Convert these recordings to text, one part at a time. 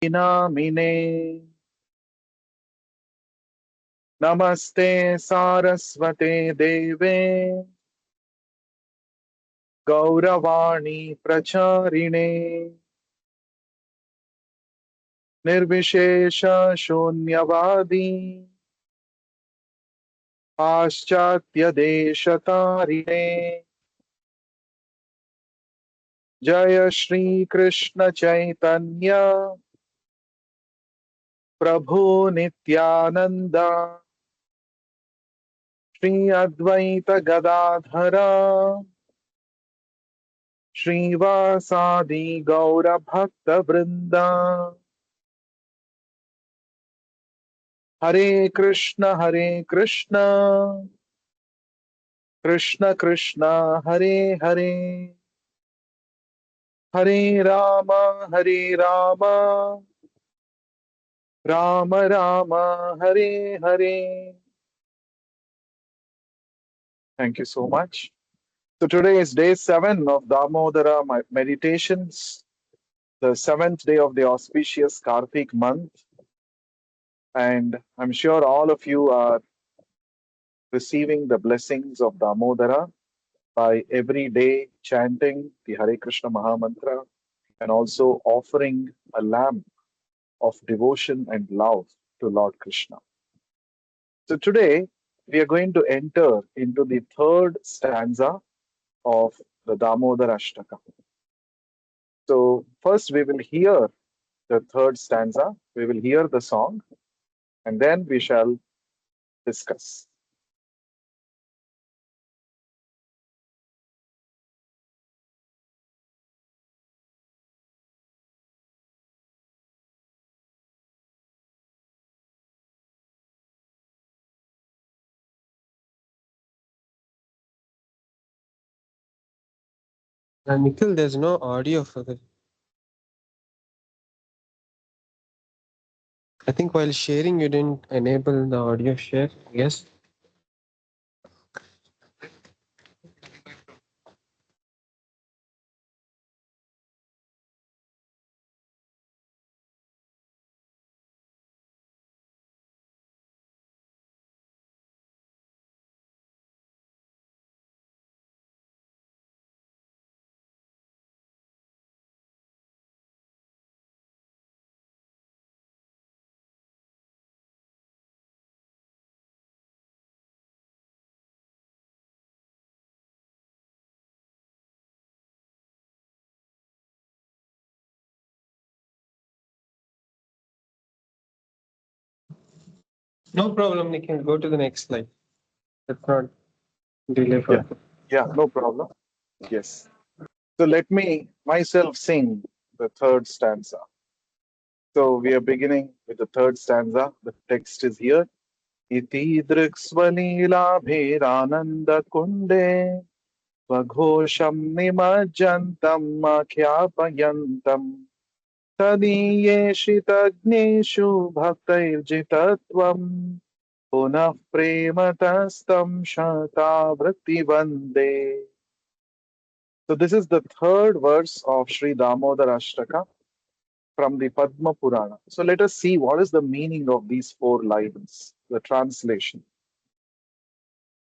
Namine Namaste Saraswate Deve Gauravani Pracharine Nirvishesha Shunyavadi Paschatya Deshatarine Jaya Shri Krishna Chaitanya Prabhu Nityananda Shri Advaita Gadadhara Srivasadi Gaura Bhakta Vrinda Hare Krishna Krishna Krishna Hare Hare Hare Rama Rama Rama Hare Hare. Thank you so much. So today is day 7 of Damodara Meditations, the 7th day of the auspicious Karthik month. And I'm sure all of you are receiving the blessings of Damodara by every day chanting the Hare Krishna Maha Mantra and also offering a lamp of devotion and love to Lord Krishna. So today we are going to enter into the third stanza of the Damodarashtaka. So first we will hear the third stanza, we will hear the song, and then we shall discuss. Nikhil, there's no audio for this. I think while sharing, you didn't enable the audio share. Yes. No problem, Nikhil. Go to the next slide. Let's not delay Yeah, further. yeah, no problem. Yes. So let me myself sing the third stanza. So we are beginning with the third stanza. The text is here. Iti driksvalilabhirananda kunde svaghosham nimajjantam akyapayantam tadiyeshitagneshu bhaktairjitatvam punah prematastam shatavrati vande. So this is the third verse of Sri Damodarashtaka from the Padma Purana. So let us see what is the meaning of these 4 lines, the translation.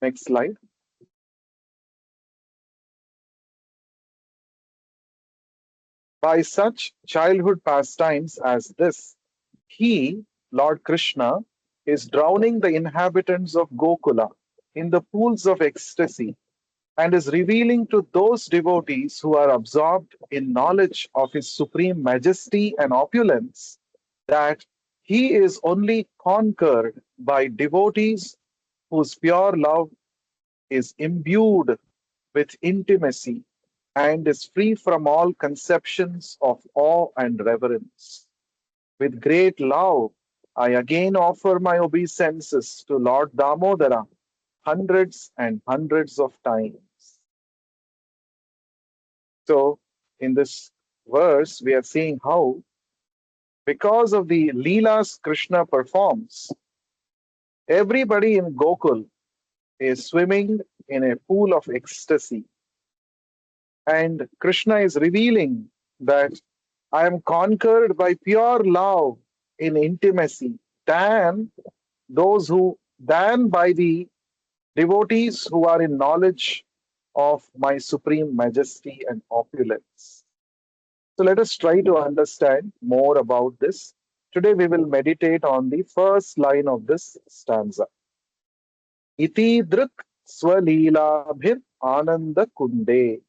Next slide. By such childhood pastimes as this, he, Lord Krishna, is drowning the inhabitants of Gokula in the pools of ecstasy and is revealing to those devotees who are absorbed in knowledge of his supreme majesty and opulence that he is only conquered by devotees whose pure love is imbued with intimacy and is free from all conceptions of awe and reverence. With great love, I again offer my obeisances to Lord Damodara hundreds and hundreds of times. So, in this verse, we are seeing how, because of the Leelas Krishna performs, everybody in Gokul is swimming in a pool of ecstasy. And Krishna is revealing that I am conquered by pure love in intimacy than than by the devotees who are in knowledge of my supreme majesty and opulence. So let us try to understand more about this. Today we will meditate on the first line of this stanza. Iti drik swalilabhir ananda kunde.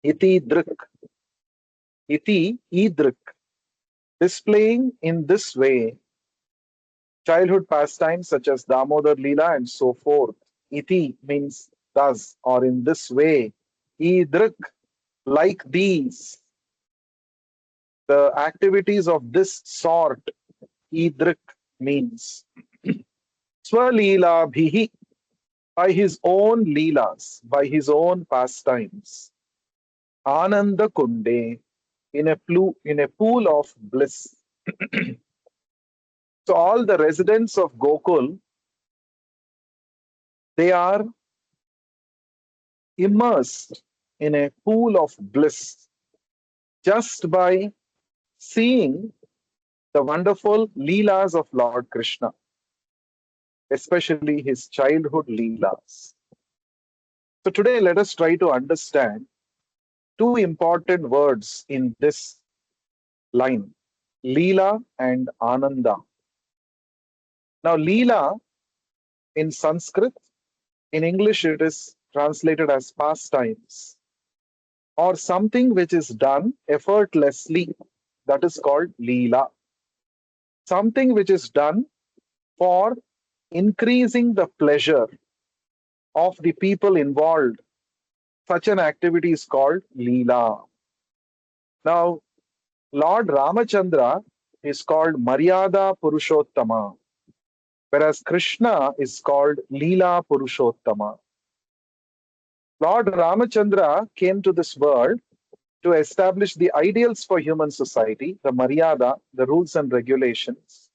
Iti drik. Iti idrik. Displaying in this way childhood pastimes such as Damodar Leela and so forth. Iti means thus or in this way. Idrik, like these, the activities of this sort. Idrik means Swalila bhihi, by his own leelas, by his own pastimes. Ananda kunde, in a pool of bliss. So all the residents of Gokul, they are immersed in a pool of bliss just by seeing the wonderful leelas of Lord Krishna, especially his childhood leelas. So today let us try to understand two important words in this line, Leela and Ananda. Now, Leela in Sanskrit, in English, it is translated as pastimes or something which is done effortlessly. That is called Leela. Something which is done for increasing the pleasure of the people involved. Such an activity is called Leela. Now, Lord Ramachandra is called Maryada Purushottama, whereas Krishna is called Leela Purushottama. Lord Ramachandra came to this world to establish the ideals for human society, the Maryada, the rules and regulations,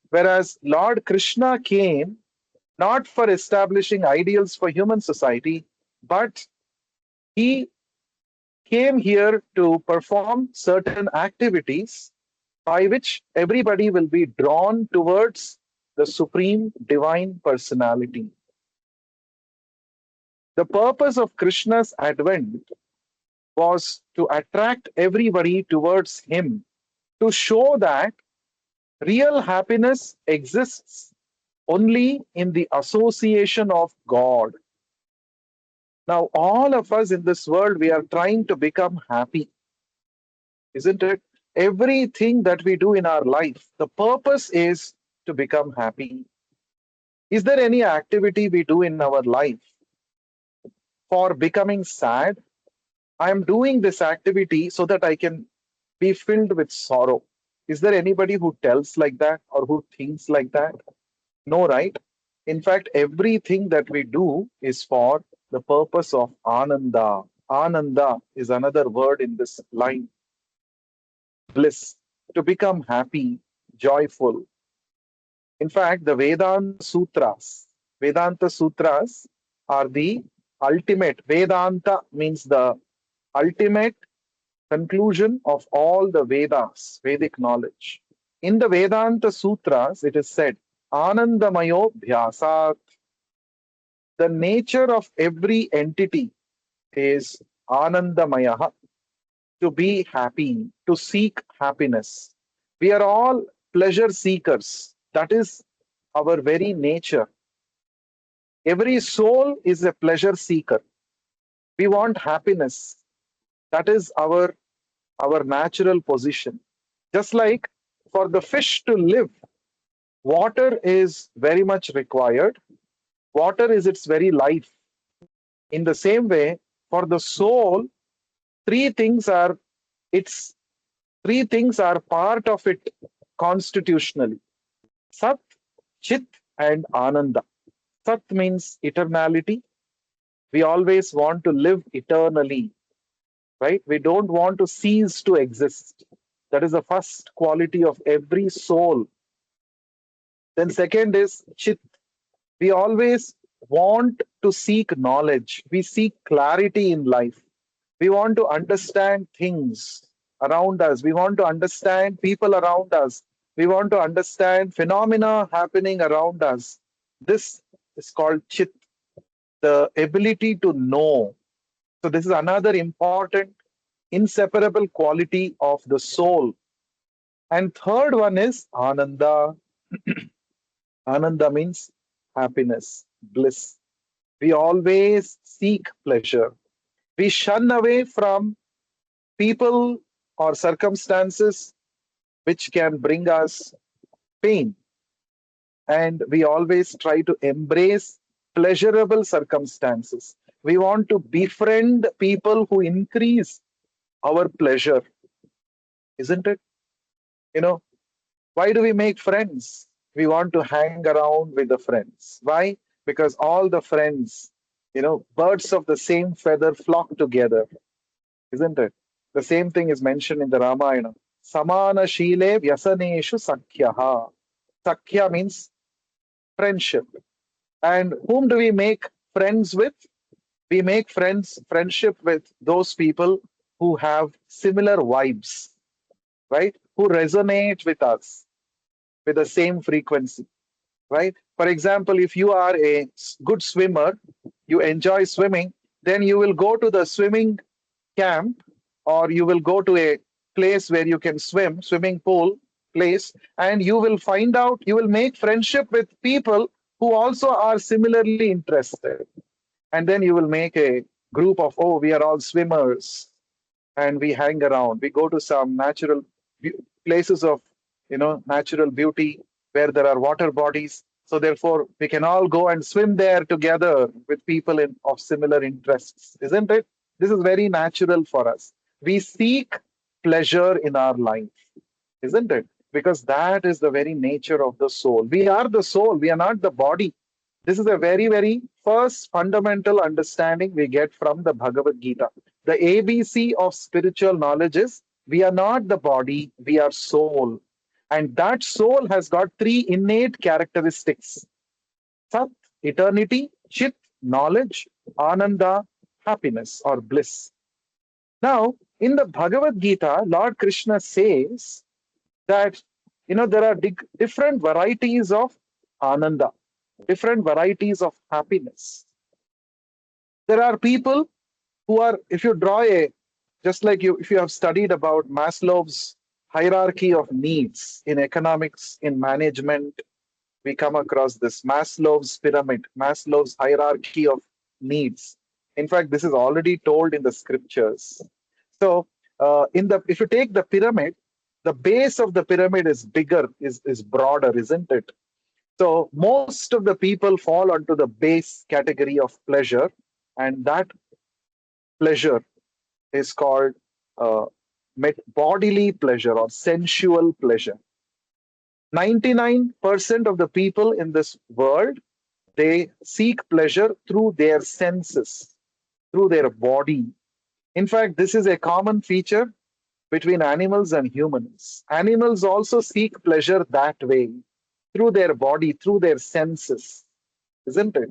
whereas Lord Krishna came not for establishing ideals for human society, but he came here to perform certain activities by which everybody will be drawn towards the supreme divine personality. The purpose of Krishna's advent was to attract everybody towards him, to show that real happiness exists only in the association of God. Now, all of us in this world, we are trying to become happy, isn't it? Everything that we do in our life, the purpose is to become happy. Is there any activity we do in our life for becoming sad? I am doing this activity so that I can be filled with sorrow. Is there anybody who tells like that or who thinks like that? No, right? In fact, everything that we do is for the purpose of Ananda. Ananda is another word in this line. Bliss, to become happy, joyful. In fact, the Vedanta Sutras are the ultimate. Vedanta means the ultimate conclusion of all the Vedas, Vedic knowledge. In the Vedanta Sutras, it is said, Anandamayo Bhyasat. The nature of every entity is Anandamaya, to be happy, to seek happiness. We are all pleasure seekers. That is our very nature. Every soul is a pleasure seeker. We want happiness. That is our natural position. Just like for the fish to live, water is very much required. Water is its very life. In the same way, for the soul, three things are its three things are part of it constitutionally. Sat, Chit, and Ananda. Sat means eternality. We always want to live eternally, right? We don't want to cease to exist. That is the first quality of every soul. Then second is Chit. We always want to seek knowledge. We seek clarity in life. We want to understand things. around us. We want to understand people around us. We want to understand phenomena happening around us. This is called chit, the ability to know. So, this is another important, inseparable quality of the soul. And third one is ananda. Ananda means happiness, bliss. We always seek pleasure. We shun away from people or circumstances which can bring us pain. And we always try to embrace pleasurable circumstances. We want to befriend people who increase our pleasure, isn't it? You know, why do we make friends? We want to hang around with the friends. Why? Because all the friends, birds of the same feather flock together, isn't it? The same thing is mentioned in the Ramayana. Samana shile vyasaneshu sakhyaha. Sakhya means friendship. And whom do we make friends with? We make friendship with those people who have similar vibes, right? Who resonate with us with the same frequency, right? For example, if you are a good swimmer, you enjoy swimming, then you will go to the swimming camp, or you will go to a place where you can swim, swimming pool place, and you will find out, you will make friendship with people who also are similarly interested. And then you will make a group of, oh, we are all swimmers, and we hang around. We go to some natural places of, natural beauty where there are water bodies. So therefore, we can all go and swim there together with people of similar interests, isn't it? This is very natural for us. We seek pleasure in our life, isn't it? Because that is the very nature of the soul. We are the soul, we are not the body. This is a very, very first fundamental understanding we get from the Bhagavad Gita. The ABC of spiritual knowledge is we are not the body, we are soul. And that soul has got three innate characteristics: Sat, eternity; Chit, knowledge; Ananda, happiness or bliss. Now, in the Bhagavad Gita, Lord Krishna says that there are different varieties of Ananda, different varieties of happiness. There are people who are, if you draw a, just like you, if you have studied about Maslow's hierarchy of needs in economics, in management, we come across this Maslow's pyramid, Maslow's hierarchy of needs. In fact, this is already told in the scriptures. So, if you take the pyramid, the base of the pyramid is bigger, is broader, isn't it? So most of the people fall onto the base category of pleasure, and that pleasure is called uh, bodily pleasure or sensual pleasure. 99% of the people in this world, they seek pleasure through their senses, through their body. In fact, this is a common feature between animals and humans. Animals also seek pleasure that way, through their body, through their senses, isn't it?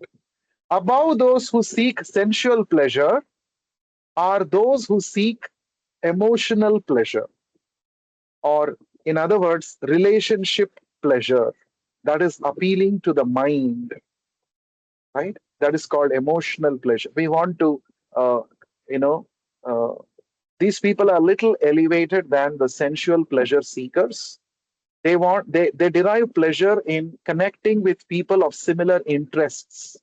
Above those who seek sensual pleasure are those who seek emotional pleasure, or in other words, relationship pleasure, that is appealing to the mind, right? That is called emotional pleasure. We want to, you know, uh, these people are little elevated than the sensual pleasure seekers. They derive pleasure in connecting with people of similar interests.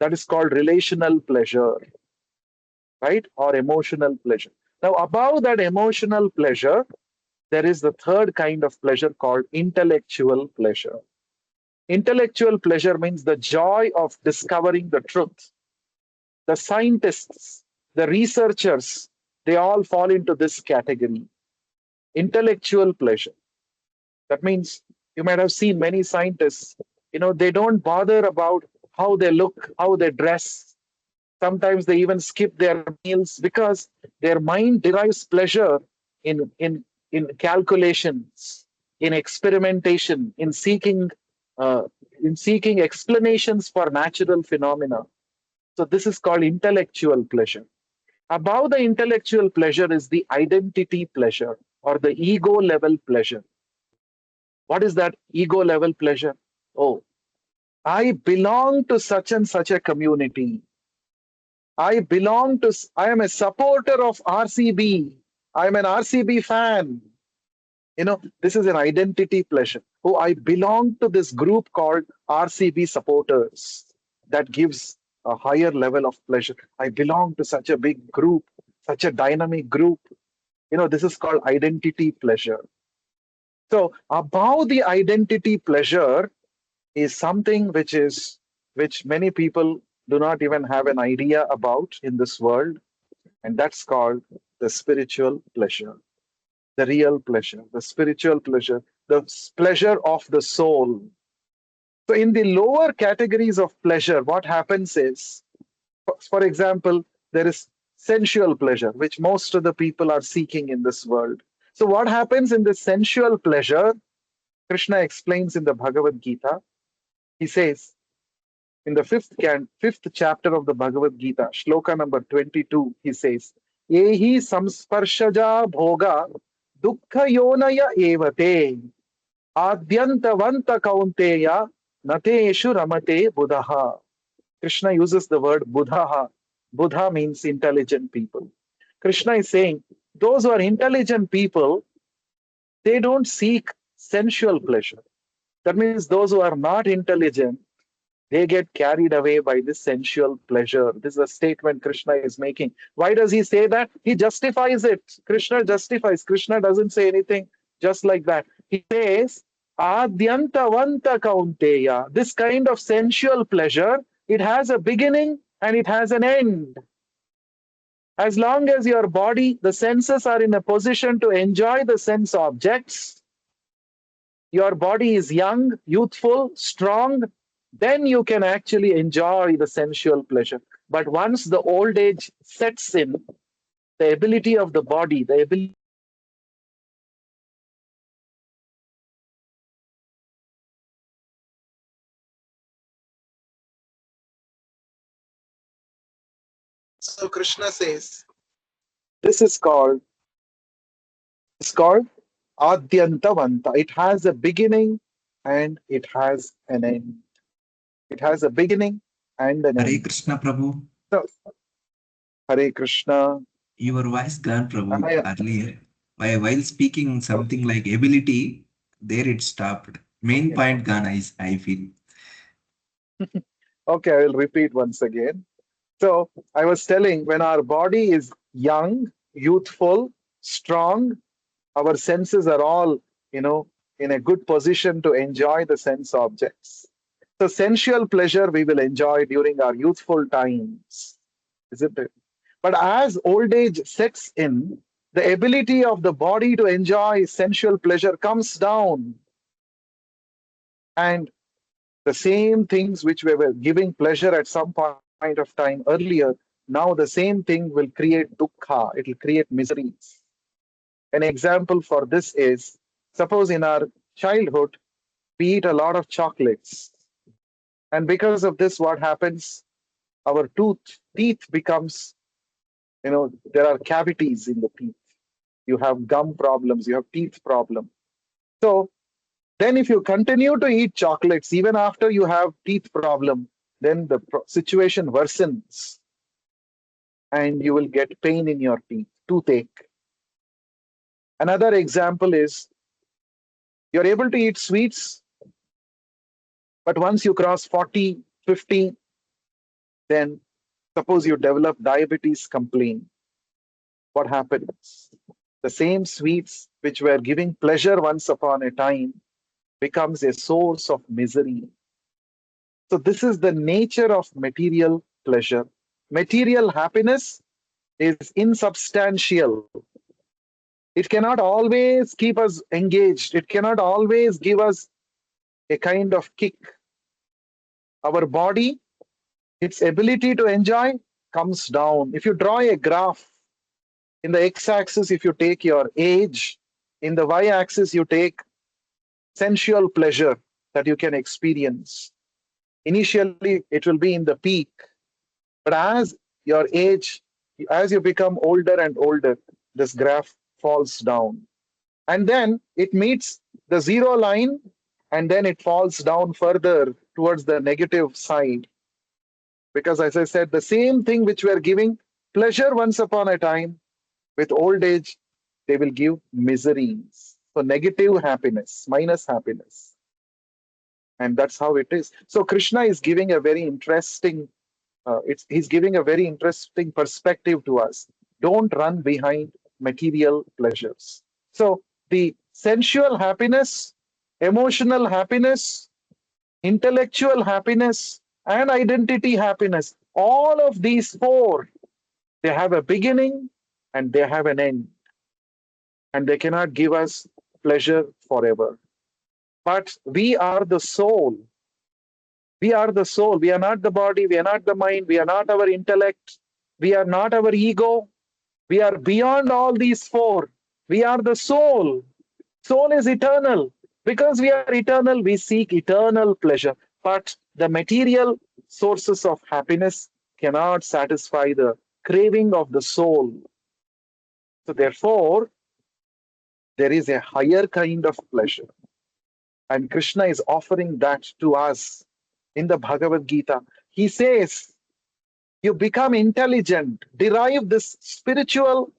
That is called relational pleasure, right? Or emotional pleasure. Now, above that emotional pleasure, there is the third kind of pleasure called intellectual pleasure. Intellectual pleasure means the joy of discovering the truth. The scientists, the researchers, they all fall into this category. Intellectual pleasure. That means you might have seen many scientists, they don't bother about how they look, how they dress. Sometimes they even skip their meals because their mind derives pleasure in, in, in calculations, in experimentation, uh, in seeking explanations for natural phenomena. So this is called intellectual pleasure. Above the intellectual pleasure is the identity pleasure or the ego level pleasure. What is that ego level pleasure? Oh, I belong to such and such a community. I am a supporter of RCB. I'm an RCB fan. This is an identity pleasure. Oh, I belong to this group called RCB supporters. That gives a higher level of pleasure. I belong to such a big group, such a dynamic group. This is called identity pleasure. So, above the identity pleasure is something which many people do not even have an idea about in this world, and that's called the spiritual pleasure, the real pleasure, the spiritual pleasure, the pleasure of the soul. So, in the lower categories of pleasure, what happens is, for example, there is sensual pleasure, which most of the people are seeking in this world. So, what happens in this sensual pleasure? Krishna explains in the Bhagavad Gita. He says, in the fifth chapter of the Bhagavad Gita, shloka number 22, he says, Yehi samsparshaja bhoga dukkha yonaya evate adyantavanta kaunteya nateshu ramate buddha. Krishna uses the word buddha. Buddha means intelligent people. Krishna is saying, those who are intelligent people, they don't seek sensual pleasure. That means those who are not intelligent, they get carried away by this sensual pleasure. This is a statement Krishna is making. Why does he say that? He justifies it. Krishna justifies. Krishna doesn't say anything just like that. He says, Adyantavanta kaunteya. This kind of sensual pleasure, it has a beginning and it has an end. As long as your body, the senses are in a position to enjoy the sense objects, your body is young, youthful, strong, then you can actually enjoy the sensual pleasure. But once the old age sets in, the ability of the body, the ability. So Krishna says, this is called Adyantavanta. It has a beginning and it has an end. It has a beginning and an Hare end. Krishna Prabhu. So, Hare Krishna. Your voice gone, Prabhu, I, earlier. While speaking something like ability, there it stopped. Main okay. point gone, I feel. Okay, I will repeat once again. So I was telling, when our body is young, youthful, strong, our senses are all, you know, in a good position to enjoy the sense objects. So sensual pleasure we will enjoy during our youthful times, isn't it? But as old age sets in, the ability of the body to enjoy sensual pleasure comes down. And the same things which we were giving pleasure at some point of time earlier, now the same thing will create dukkha, it will create miseries. An example for this is, suppose in our childhood, we eat a lot of chocolates. And because of this, what happens? Our teeth becomes, there are cavities in the teeth. You have gum problems, you have teeth problem. So then if you continue to eat chocolates, even after you have teeth problem, then the situation worsens and you will get pain in your teeth, toothache. Another example is, you're able to eat sweets, but once you cross 40, 50, then suppose you develop diabetes complaint. What happens? The same sweets which were giving pleasure once upon a time becomes a source of misery. So this is the nature of material pleasure. Material happiness is insubstantial. It cannot always keep us engaged. It cannot always give us a kind of kick. Our body, its ability to enjoy comes down. If you draw a graph, in the x-axis, if you take your age, in the y-axis, you take sensual pleasure that you can experience. Initially, it will be in the peak, but as your age, As you become older and older, this graph falls down. And then it meets the zero line, and then it falls down further towards the negative side. Because as I said, the same thing which were giving pleasure once upon a time, with old age, they will give miseries. So negative happiness, minus happiness. And that's how it is. So Krishna is giving a very interesting, he's giving a very interesting perspective to us. Don't run behind material pleasures. So the sensual happiness, emotional happiness, intellectual happiness, and identity happiness, all of these four, they have a beginning and they have an end. And they cannot give us pleasure forever. But we are the soul. We are the soul. We are not the body. We are not the mind. We are not our intellect. We are not our ego. We are beyond all these four. We are the soul. Soul is eternal. Because we are eternal, we seek eternal pleasure. But the material sources of happiness cannot satisfy the craving of the soul. So therefore, there is a higher kind of pleasure. And Krishna is offering that to us in the Bhagavad Gita. He says, you become intelligent, derive this spiritual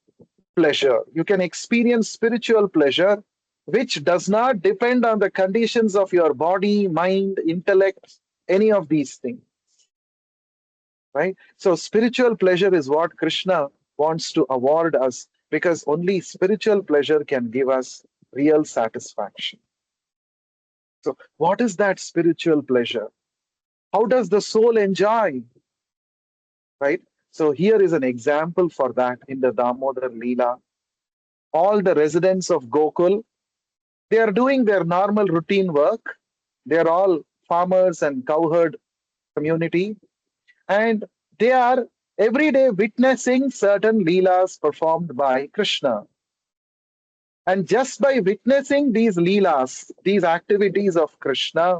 pleasure. You can experience spiritual pleasure, which does not depend on the conditions of your body, mind, intellect, any of these things. Right? So spiritual pleasure is what Krishna wants to award us, because only spiritual pleasure can give us real satisfaction. So what is that spiritual pleasure? How does the soul enjoy? Right? So here is an example for that in the Damodar Leela. All the residents of Gokul, they are doing their normal routine work. They are all farmers and cowherd community. And they are every day witnessing certain Leelas performed by Krishna. And just by witnessing these Leelas, these activities of Krishna,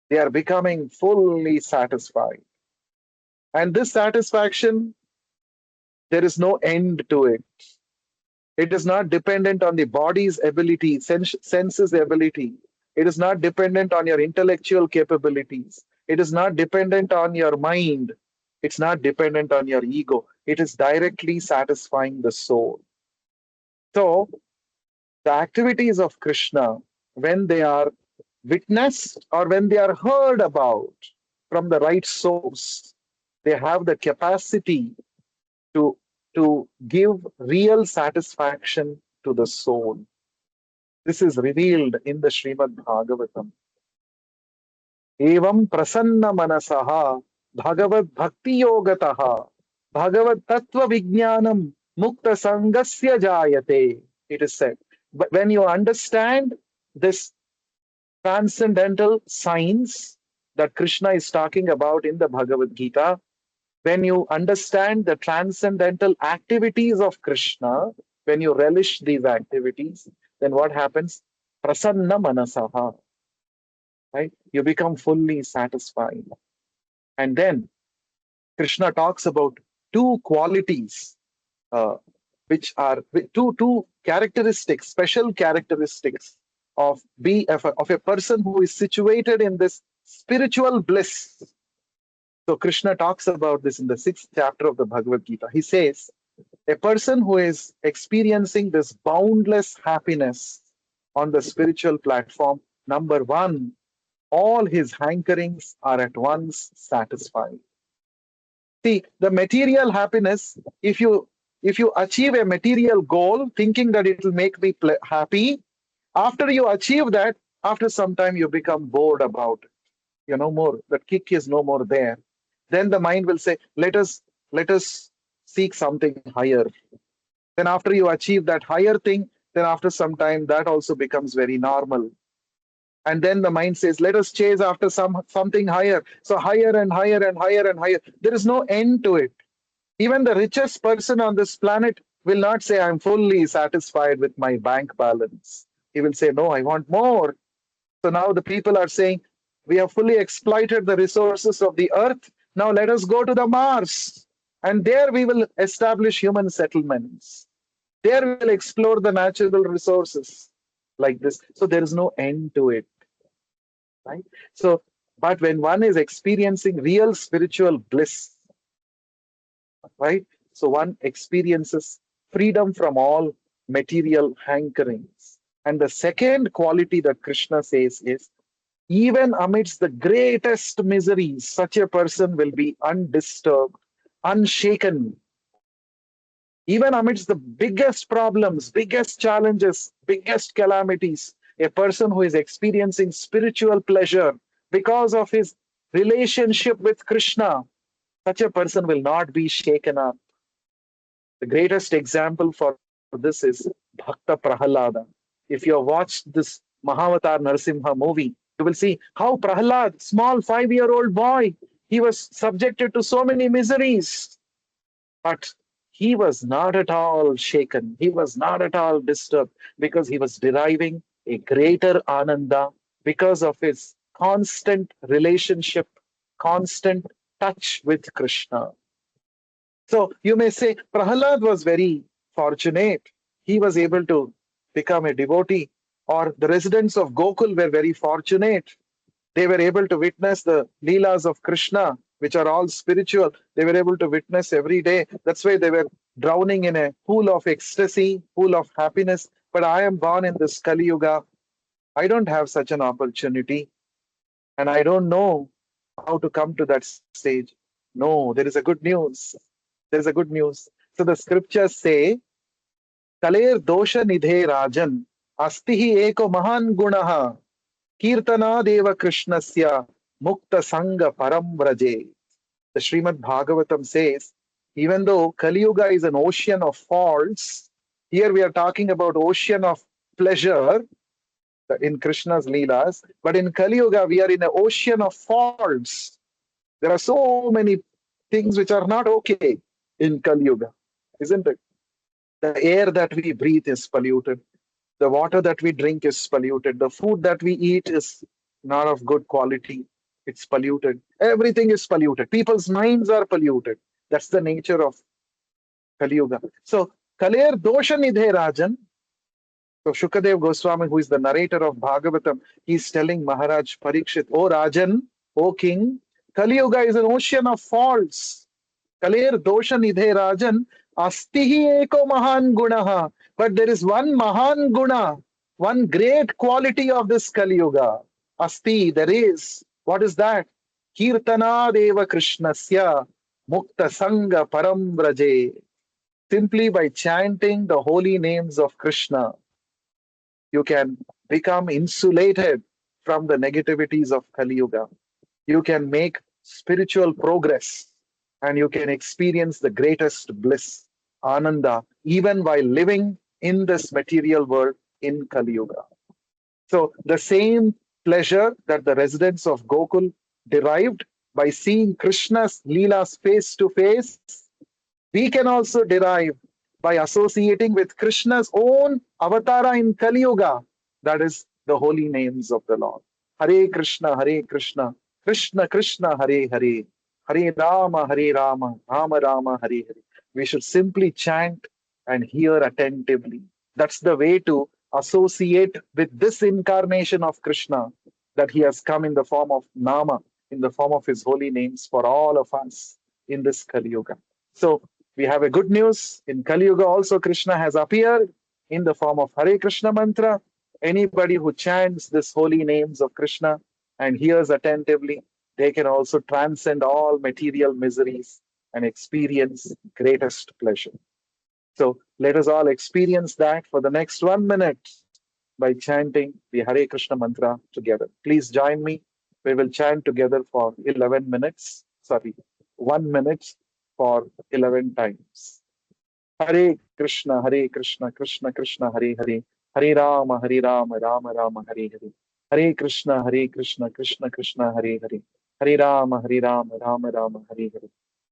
they are becoming fully satisfied. And this satisfaction, there is no end to it. It is not dependent on the body's ability, senses ability. It is not dependent on your intellectual capabilities. It is not dependent on your mind. It's not dependent on your ego. It is directly satisfying the soul. So, the activities of Krishna, when they are witnessed or when they are heard about from the right source, they have the capacity to, to give real satisfaction to the soul. This is revealed in the Srimad Bhagavatam. Evam prasanna manasaha bhagavad bhakti yogataha bhagavad tattva vijnanam mukta sangasya jayate. It is said. But when you understand this transcendental science that Krishna is talking about in the Bhagavad Gita, when you understand the transcendental activities of Krishna, when you relish these activities, then what happens? Prasanna manasaha. Right? You become fully satisfied. And then Krishna talks about two qualities, which are two characteristics, special characteristics of of a person who is situated in this spiritual bliss. So Krishna talks about this in the 6th chapter of the Bhagavad Gita. He says, a person who is experiencing this boundless happiness on the spiritual platform, number one, all his hankerings are at once satisfied. See, the material happiness, if you achieve a material goal thinking that it will make me happy, after you achieve that, after some time you become bored about it. You know more, that kick is no more there. Then the mind will say, let us seek something higher. Then after you achieve that higher thing, then after some time that also becomes very normal. And then the mind says, let us chase after something higher. So higher and higher and higher and higher. There is no end to it. Even the richest person on this planet will not say, I'm fully satisfied with my bank balance. He will say, no, I want more. So now the people are saying, we have fully exploited the resources of the earth. Now let us go to the Mars. And there we will establish human settlements. There we will explore the natural resources like this. So there is no end to it, right? So, but when one is experiencing real spiritual bliss, right? So one experiences freedom from all material hankerings. And the second quality that Krishna says is, even amidst the greatest miseries, such a person will be undisturbed, unshaken. Even amidst the biggest problems, biggest challenges, biggest calamities, a person who is experiencing spiritual pleasure because of his relationship with Krishna, such a person will not be shaken up. The greatest example for this is Bhakta Prahalada. If you have watched this Mahavatar Narsimha movie, you will see how Prahalad, small 5-year-old boy, he was subjected to so many miseries. But he was not at all shaken. He was not at all disturbed because he was deriving a greater ananda because of his constant relationship, constant touch with Krishna. So you may say Prahalad was very fortunate. He was able to become a devotee, or the residents of Gokul were very fortunate. They were able to witness the Leelas of Krishna, which are all spiritual. They were able to witness every day. That's why they were drowning in a pool of ecstasy, pool of happiness. But I am born in this Kali Yuga. I don't have such an opportunity, and I don't know how to come to that stage. No, there is a good news. There is a good news. So the scriptures say, Kaler dosha nidhe rajan, astihi eko mahan gunaha, kirtana deva krishnasya, mukta sanga param vraje. The Srimad Bhagavatam says, even though Kali Yuga is an ocean of faults, here we are talking about ocean of pleasure in Krishna's Leelas, but in Kali Yuga we are in an ocean of faults. There are so many things which are not okay in Kali Yuga, isn't it? The air that we breathe is polluted. The water that we drink is polluted. The food that we eat is not of good quality. It's polluted. Everything is polluted. People's minds are polluted. That's the nature of Kali Yuga. So, Kaler Dosha Nidhe Rajan. So, Shukadev Goswami, who is the narrator of Bhagavatam, he's telling Maharaj Parikshit, O Rajan, O King, Kali Yuga is an ocean of faults. Kaler dosha nidhe rajan, astihi eko mahan gunaha. But there is one mahan guna, one great quality of this Kali Yuga. Asti, there is. What is that? Kirtana deva krishnasya mukta sanga param vraje. Simply by chanting the holy names of Krishna, you can become insulated from the negativities of Kali Yuga. You can make spiritual progress, and you can experience the greatest bliss, ananda, even while living in this material world in Kali Yuga. So, the same pleasure that the residents of Gokul derived by seeing Krishna's Leelas face to face, we can also derive by associating with Krishna's own avatara in Kali Yuga, that is the holy names of the Lord. Hare Krishna, Hare Krishna, Krishna Krishna, Hare Hare, Hare Rama, Hare Rama, Rama Rama, Hare Hare. We should simply chant and hear attentively. That's the way to associate with this incarnation of Krishna, that he has come in the form of Nama, in the form of his holy names for all of us in this Kali Yuga. So we have a good news. In Kali Yuga also Krishna has appeared in the form of Hare Krishna mantra. Anybody who chants this holy names of Krishna and hears attentively, they can also transcend all material miseries and experience greatest pleasure. So let us all experience that for the next 1 minute by chanting the Hare Krishna mantra together. Please join me. We will chant together for 11 minutes. Sorry, 1 minute for 11 times. Hare Krishna, Hare Krishna, Krishna Krishna, Hare Hare, Hare Rama, Hare Rama, Rama Rama, Hare Hare. Hare Krishna, Hare Krishna, Krishna Krishna, Hare Hare, Hare Rama, Hare Rama, Rama Rama, Hare Hare.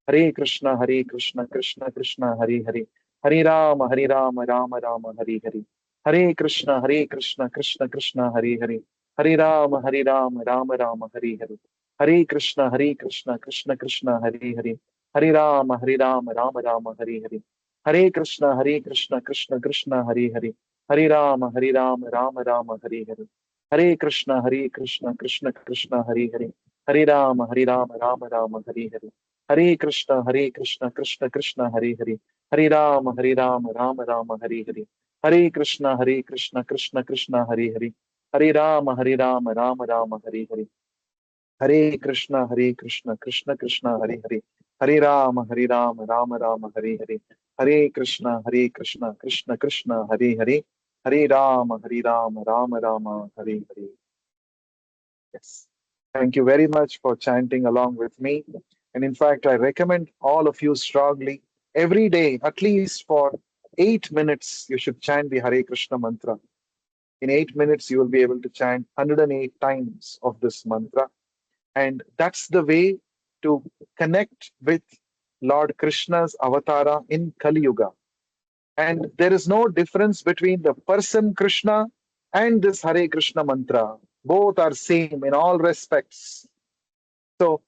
Hare Krishna, Hare Krishna, Krishna Krishna, Hare Hare, Hare Rama, Hare Rama, Rama Rama, Hare Hare. Hare Krishna, Hare Krishna, Krishna Krishna, Hare Hare, Hare Rama, Hare Rama, Rama Rama, Hare Hare. Hare Krishna, Hare Krishna, Krishna Krishna, Hare Hare. Hare Rama, Rama Rama, Hare Hare. Hare Krishna, Krishna Krishna, Hare Hare. Hare Rama, Rama Rama, Hare Hare. Hare Krishna, Krishna Krishna, Hare Hare. Hare Rama, Rama Rama, Hare Hare. Hare Krishna, Krishna Krishna, Hare Hare. Hare Rama, Rama Rama, Hare Hare. Hare Krishna, Krishna Krishna, Hare Hare. Hare Rama, Rama Rama, Hare Hare. Hare Krishna, Krishna Krishna, Hare Hare. Hare Rama, Rama Rama, Hare Hare. Hare Krishna, Krishna Krishna, Hare Hare. Hare Rama, Rama Rama, Hare Hare. Yes. Thank you very much for chanting along with me. And in fact, I recommend all of you strongly every day, at least for 8 minutes, you should chant the Hare Krishna mantra. In 8 minutes, you will be able to chant 108 times of this mantra. And that's the way to connect with Lord Krishna's avatara in Kali Yuga. And there is no difference between the person Krishna and this Hare Krishna mantra. Both are same in all respects. So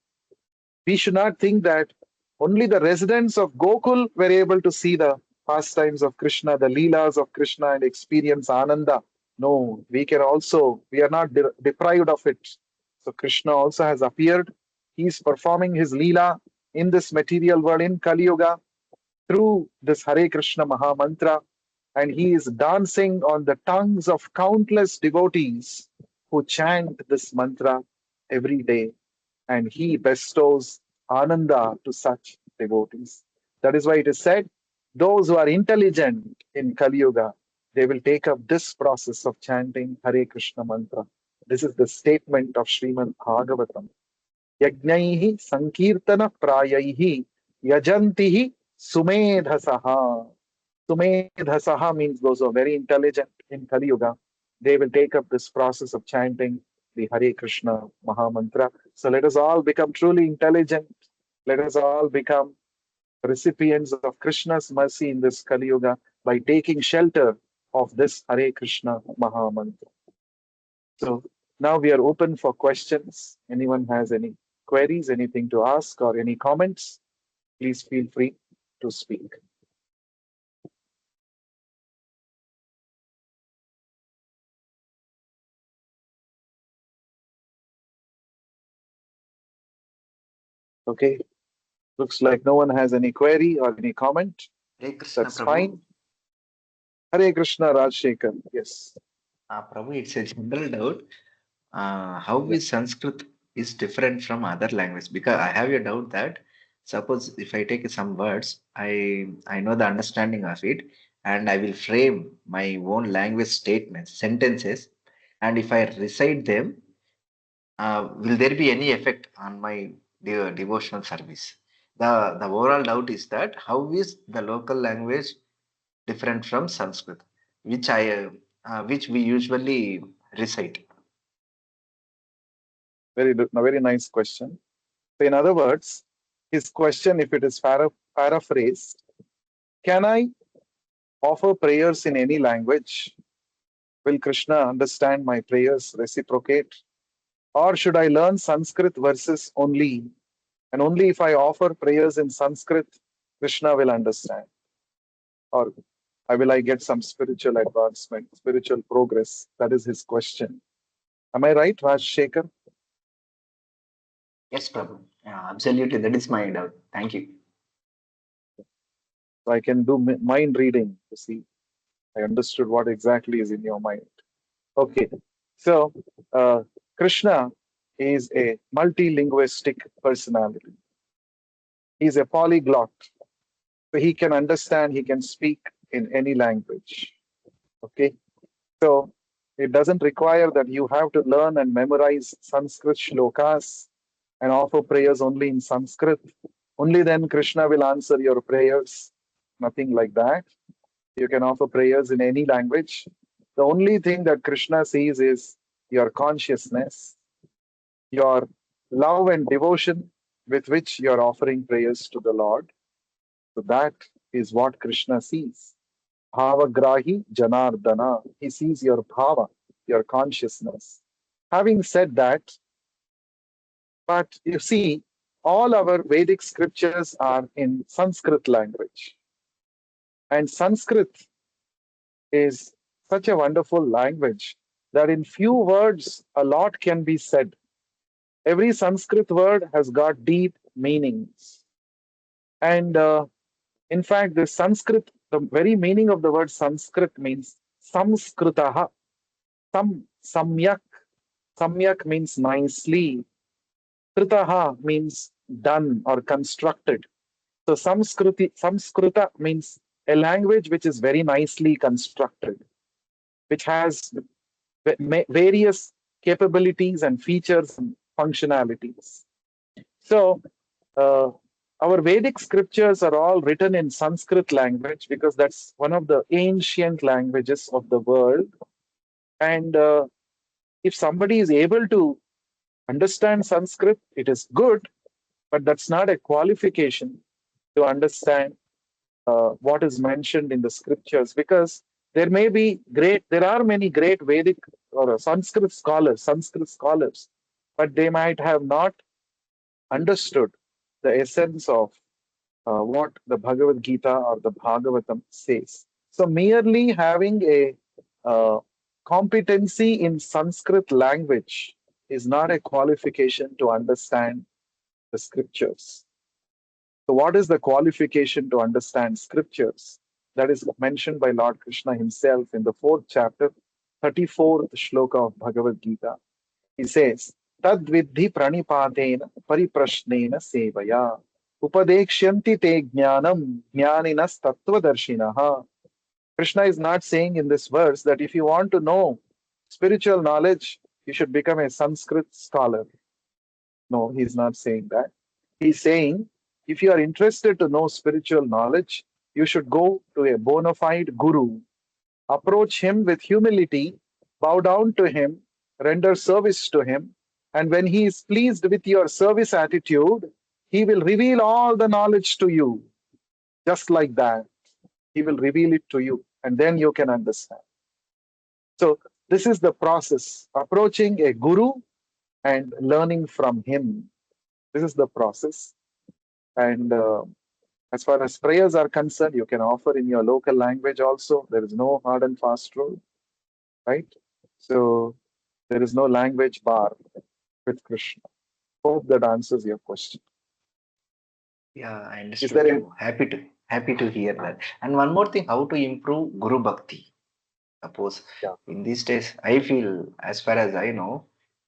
we should not think that only the residents of Gokul were able to see the pastimes of Krishna, the Leelas of Krishna, and experience Ananda. No, we can also, we are not deprived of it. So Krishna also has appeared. He is performing his Leela in this material world in Kali Yuga through this Hare Krishna Maha Mantra, and he is dancing on the tongues of countless devotees who chant this mantra every day, and he bestows Ananda to such devotees. That is why it is said, those who are intelligent in Kali Yuga, they will take up this process of chanting Hare Krishna mantra. This is the statement of Srimad Bhagavatam. Yajnaihi Sankirtana Prayaihi Yajantihi Sumedhasaha. Sumedhasaha means those who are very intelligent in Kali Yuga. They will take up this process of chanting the Hare Krishna Maha Mantra. So let us all become truly intelligent. Let us all become recipients of Krishna's mercy in this Kali Yuga by taking shelter of this Hare Krishna Maha Mantra. So now we are open for questions. Anyone has any queries, anything to ask, or any comments? Please feel free to speak. Okay, looks like no one has any query or any comment. Hare Krishna, That's Prabhu. fine. Hare Krishna, Rajshekhar. Yes. Prabhu, it's a general doubt. How Yeah. is Sanskrit is different from other languages? Because I have a doubt that suppose if I take some words, I know the understanding of it, and I will frame my own language statements, sentences, and if I recite them, will there be any effect on my devotional service? The overall doubt is that how is the local language different from Sanskrit, which we usually recite? Very nice question. So in other words, his question, if it is paraphrased, can I offer prayers in any language? Will Krishna understand my prayers, reciprocate? Or should I learn Sanskrit verses only? And only if I offer prayers in Sanskrit, Krishna will understand. Or will I get some spiritual advancement, spiritual progress? That is his question. Am I right, Rajshekhar? Yes, Prabhu. Yeah, absolutely. That is my doubt. Thank you. So I can do mind reading to see. I understood what exactly is in your mind. Okay. So Krishna is a multilinguistic personality. He's a polyglot. So he can understand, he can speak in any language. Okay. So it doesn't require that you have to learn and memorize Sanskrit shlokas and offer prayers only in Sanskrit. Only then Krishna will answer your prayers. Nothing like that. You can offer prayers in any language. The only thing that Krishna sees is your consciousness, your love and devotion with which you're offering prayers to the Lord. So that is what Krishna sees. Bhavagrahi Janardana. He sees your bhava, your consciousness. Having said that, but you see, all our Vedic scriptures are in Sanskrit language. And Sanskrit is such a wonderful language that in few words, a lot can be said. Every Sanskrit word has got deep meanings. And in fact, the Sanskrit, the very meaning of the word Sanskrit means samskritaha, samyak. Samyak means nicely. Kritaha means done or constructed. So Samskrita means a language which is very nicely constructed, which has various capabilities and features and functionalities. So uh, our Vedic scriptures are all written in Sanskrit language because that's one of the ancient languages of the world. And if somebody is able to understand Sanskrit, it is good, but that's not a qualification to understand what is mentioned in the scriptures, because there are many great Vedic or Sanskrit scholars, but they might have not understood the essence of what the Bhagavad Gita or the Bhagavatam says. So merely having a competency in Sanskrit language is not a qualification to understand the scriptures. So, what is the qualification to understand scriptures? That is mentioned by Lord Krishna himself in the 4th chapter, 34th shloka of Bhagavad Gita. He says, Tad vidhi pranipadena pariprashnena sevaya upadekshanti te jnanam jnaninas tattvadarshinaha. Krishna is not saying in this verse that if you want to know spiritual knowledge, you should become a Sanskrit scholar. No, he's not saying that. He's saying if you are interested to know spiritual knowledge, you should go to a bona fide guru, approach him with humility, bow down to him, render service to him, and when he is pleased with your service attitude, he will reveal all the knowledge to you. Just like that, he will reveal it to you, and then you can understand. So, this is the process approaching a guru and learning from him. This is the process. And as far as prayers are concerned, you can offer in your local language also. There is no hard and fast rule, right? So there is no language bar with Krishna. Hope that answers your question. Yeah, I Is understood there a you. Happy to hear that. And one more thing, how to improve Guru Bhakti. Suppose yeah? in these days, I feel, as far as I know,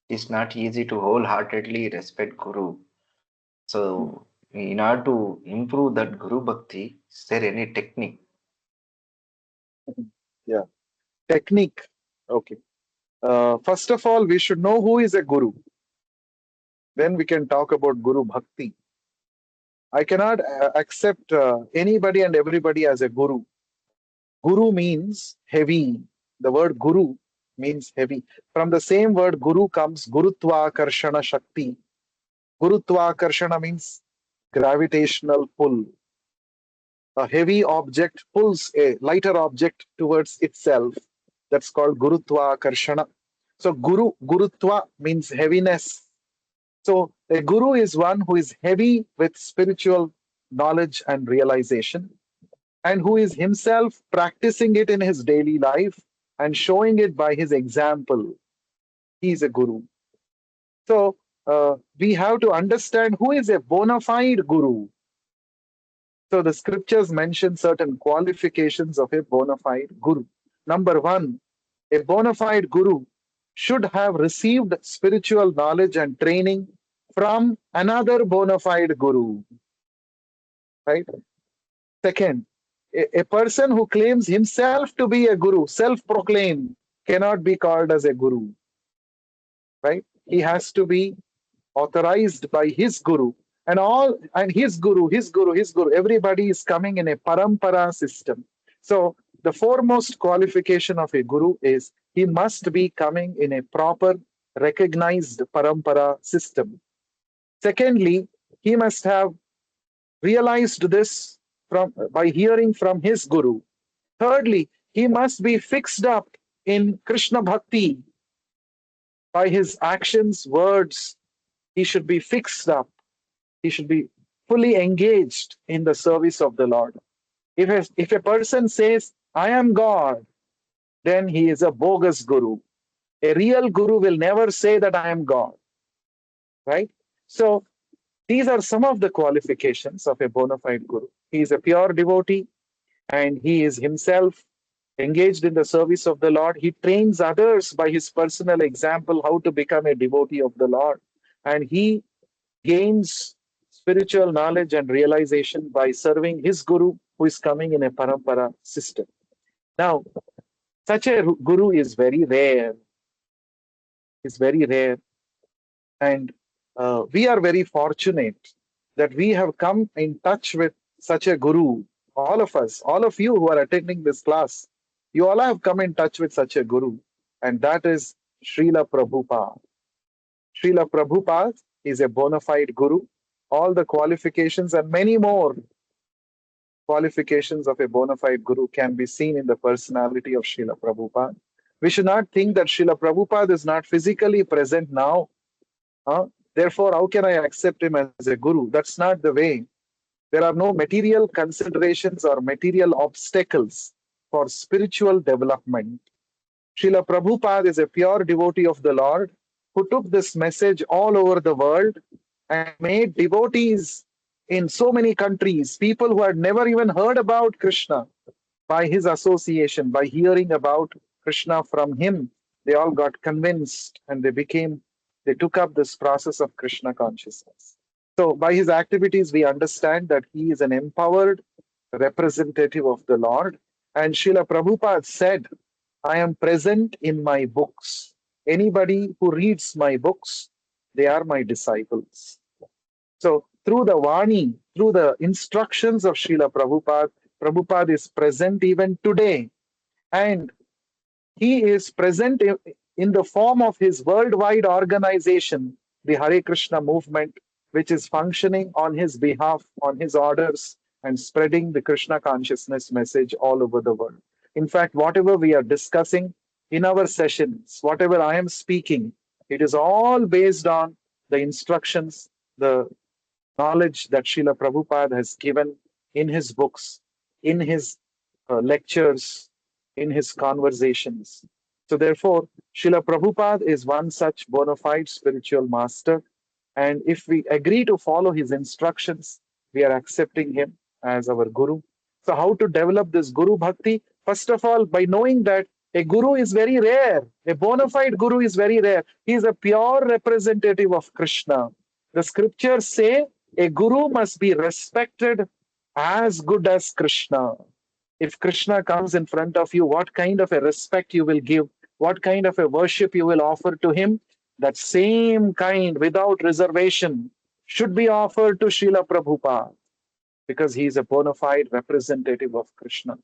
it's not easy to wholeheartedly respect Guru. Hmm. So, in order to improve that Guru Bhakti, is there any technique? Yeah, technique. Okay. First of all, we should know who is a guru. Then we can talk about Guru Bhakti. I cannot accept anybody and everybody as a guru. Guru means heavy. The word guru means heavy. From the same word guru comes Gurutva Karshana Shakti. Gurutva Karshana means gravitational pull. A heavy object pulls a lighter object towards itself. That's called Gurutva Karshana. So Gurutva means heaviness. So a guru is one who is heavy with spiritual knowledge and realization, and who is himself practicing it in his daily life and showing it by his example. He is a guru. So we have to understand who is a bona fide guru. So the scriptures mention certain qualifications of a bona fide guru. Number one, a bona fide guru should have received spiritual knowledge and training from another bona fide guru, right? Second, a person who claims himself to be a guru, self-proclaimed, cannot be called as a guru, right? He has to be authorized by his guru, and his guru. Everybody is coming in a parampara system. So the foremost qualification of a guru is he must be coming in a proper, recognized parampara system. Secondly, he must have realized this by hearing from his guru. Thirdly, he must be fixed up in Krishna Bhakti by his actions, words. He should be fixed up. He should be fully engaged in the service of the Lord. If a person says, I am God, then he is a bogus guru. A real guru will never say that I am God, right? So these are some of the qualifications of a bona fide guru. He is a pure devotee and he is himself engaged in the service of the Lord. He trains others by his personal example how to become a devotee of the Lord. And he gains spiritual knowledge and realization by serving his guru who is coming in a parampara system. Now, such a guru is very rare, is very rare. And we are very fortunate that we have come in touch with such a guru. All of us, all of you who are attending this class, you all have come in touch with such a guru, and that is Srila Prabhupada. Srila Prabhupada is a bona fide guru. All the qualifications and many more qualifications of a bona fide guru can be seen in the personality of Srila Prabhupada. We should not think that Srila Prabhupada is not physically present now. Huh? Therefore, how can I accept him as a guru? That's not the way. There are no material considerations or material obstacles for spiritual development. Srila Prabhupada is a pure devotee of the Lord who took this message all over the world and made devotees in so many countries, people who had never even heard about Krishna, by his association, by hearing about Krishna from him, they all got convinced and they took up this process of Krishna consciousness. So by his activities, we understand that he is an empowered representative of the Lord. And Srila Prabhupada said, I am present in my books. Anybody who reads my books, they are my disciples. So through the Vani, through the instructions of Srila Prabhupada, Prabhupada is present even today. And he is present in the form of his worldwide organization, the Hare Krishna movement, which is functioning on his behalf, on his orders, and spreading the Krishna consciousness message all over the world. In fact, whatever we are discussing in our sessions, whatever I am speaking, it is all based on the instructions, the knowledge that Srila Prabhupada has given in his books, in his lectures, in his conversations. So, therefore, Srila Prabhupada is one such bona fide spiritual master. And if we agree to follow his instructions, we are accepting him as our guru. So, how to develop this guru bhakti? First of all, by knowing that a guru is very rare, a bona fide guru is very rare. He is a pure representative of Krishna. The scriptures say a guru must be respected as good as Krishna. If Krishna comes in front of you, what kind of a respect you will give, what kind of a worship you will offer to him, that same kind, without reservation, should be offered to Srila Prabhupada, because he is a bona fide representative of Krishna.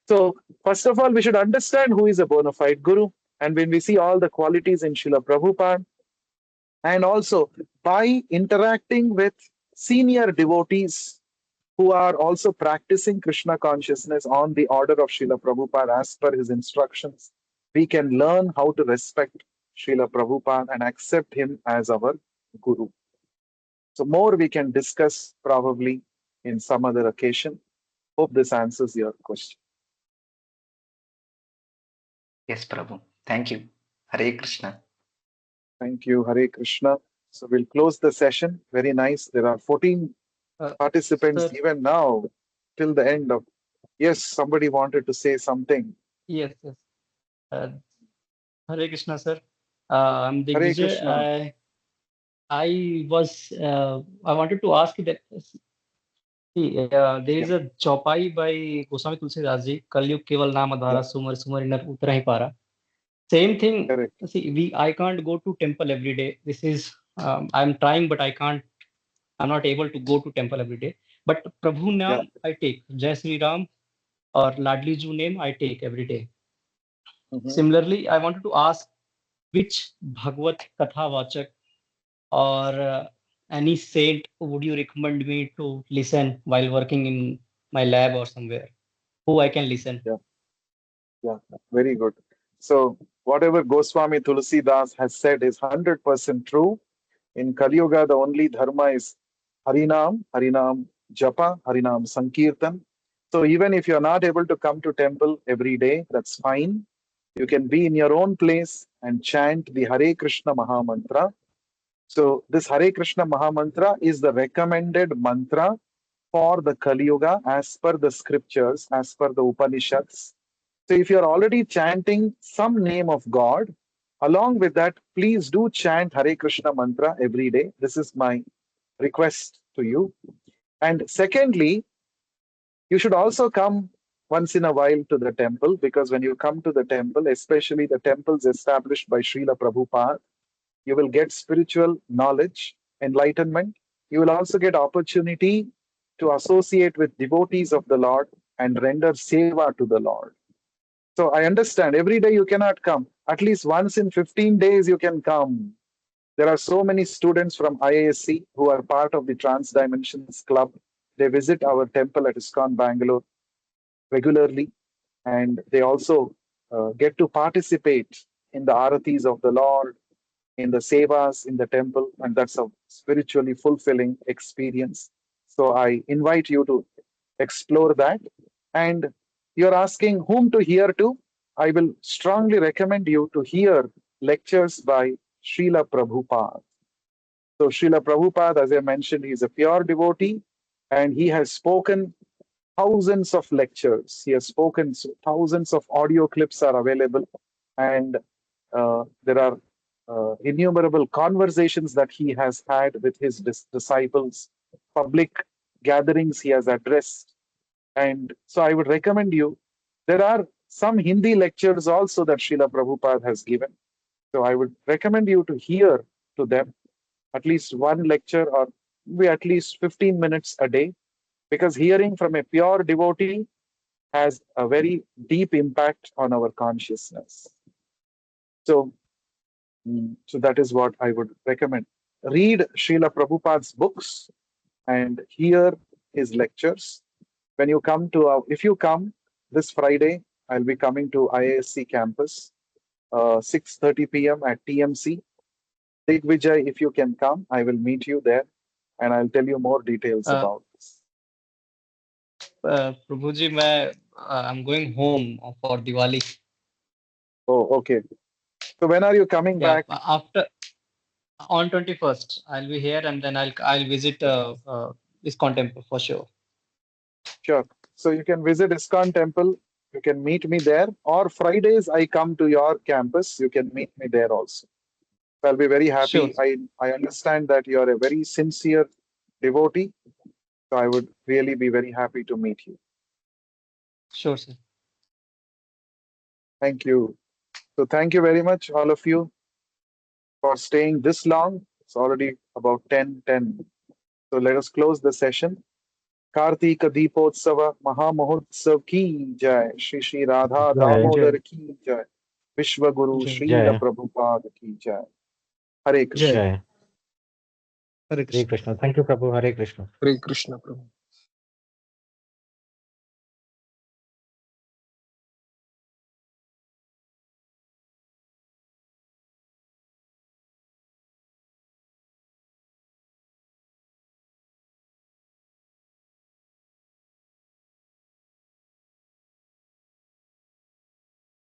So, first of all, we should understand who is a bona fide guru. And when we see all the qualities in Srila Prabhupada, and also by interacting with senior devotees who are also practicing Krishna consciousness on the order of Srila Prabhupada as per his instructions, we can learn how to respect Srila Prabhupada and accept him as our guru. So more we can discuss probably in some other occasion. Hope this answers your question. Yes, Prabhu. Thank you. Hare Krishna. Thank you, Hare Krishna. So we'll close the session. Very nice. There are 14 participants Sir, even now till the end of. Yes, somebody wanted to say something. yes, yes. Uh, Hare Krishna, sir. I'm Hare Digvijay. Krishna. I wanted to ask you that, see, there Yeah, is a chaupai by Goswami Tulsidas ji, Kalyug Keval Naam yeah, Adhara Sumar Sumar Inar Uttara Hi Para. Same thing. correct. See, I can't go to temple every day. This is, I'm trying, but I can't. I'm not able to go to temple every day. But Prabhu Yeah. Naam I take. Jai Sri Ram or Ladli Ju name I take every day. Mhm. Similarly, I wanted to ask which Bhagavad Katha Vachak or any saint would you recommend me to listen while working in my lab or somewhere? Who I can listen? Yeah, yeah, very good. So whatever Goswami Tulsidas has said is 100% true. In Kali Yuga, the only dharma is Harinam, Harinam Japa, Harinam Sankirtan. So even if you're not able to come to temple every day, that's fine. You can be in your own place and chant the Hare Krishna Maha Mantra. So this Hare Krishna Maha Mantra is the recommended mantra for the Kali Yuga as per the scriptures, as per the Upanishads. So if you're already chanting some name of God, along with that, please do chant Hare Krishna mantra every day. This is my request to you. And secondly, you should also come once in a while to the temple, because when you come to the temple, especially the temples established by Srila Prabhupada, you will get spiritual knowledge, enlightenment. You will also get opportunity to associate with devotees of the Lord and render seva to the Lord. So I understand every day you cannot come. At least once in 15 days you can come. There are so many students from IISc who are part of the Transdimensions Club. They visit our temple at ISKCON Bangalore regularly, and they also get to participate in the aratis of the Lord, in the sevas in the temple, and that's a spiritually fulfilling experience. So I invite you to explore that. And you're asking whom to hear to. I will strongly recommend you to hear lectures by Srila Prabhupada. So Srila Prabhupada, as I mentioned, he's a pure devotee, and he has spoken thousands of lectures. He has spoken, so thousands of audio clips are available, and there are innumerable conversations that he has had with his disciples, public gatherings he has addressed. And so I would recommend you. There are some Hindi lectures also that Srila Prabhupada has given. So I would recommend you to hear to them at least one lecture, or maybe at least 15 minutes a day, because hearing from a pure devotee has a very deep impact on our consciousness. So, so that is what I would recommend. Read Srila Prabhupada's books and hear his lectures. When you come to, if you come this Friday, I'll be coming to IISc campus, 6:30 p.m. at TMC. Digvijay, if you can come, I will meet you there, and I'll tell you more details about this. Prabhuji, I'm going home for Diwali. Oh, okay. So when are you coming Yeah, back? after on 21st, I'll be here, and then I'll visit ISKCON temple for sure. Sure. So you can visit ISKCON temple. You can meet me there, or Fridays I come to your campus. You can meet me there also. I'll be very happy. Sure. I understand that you are a very sincere devotee. So I would really be very happy to meet you. Sure, sir. Thank you. So thank you very much, all of you, for staying this long. It's already about 10:10. So let us close the session. Kartik दीपोत्सव महामहोत्सव की जय, श्री श्री राधा दामोदर की जय, विश्व गुरु श्रील प्रभुपाद की जय. हरे Krishna. Hare Krishna. Hare Krishna. Thank you, Prabhu. Hare Krishna. Hare Krishna, Prabhu.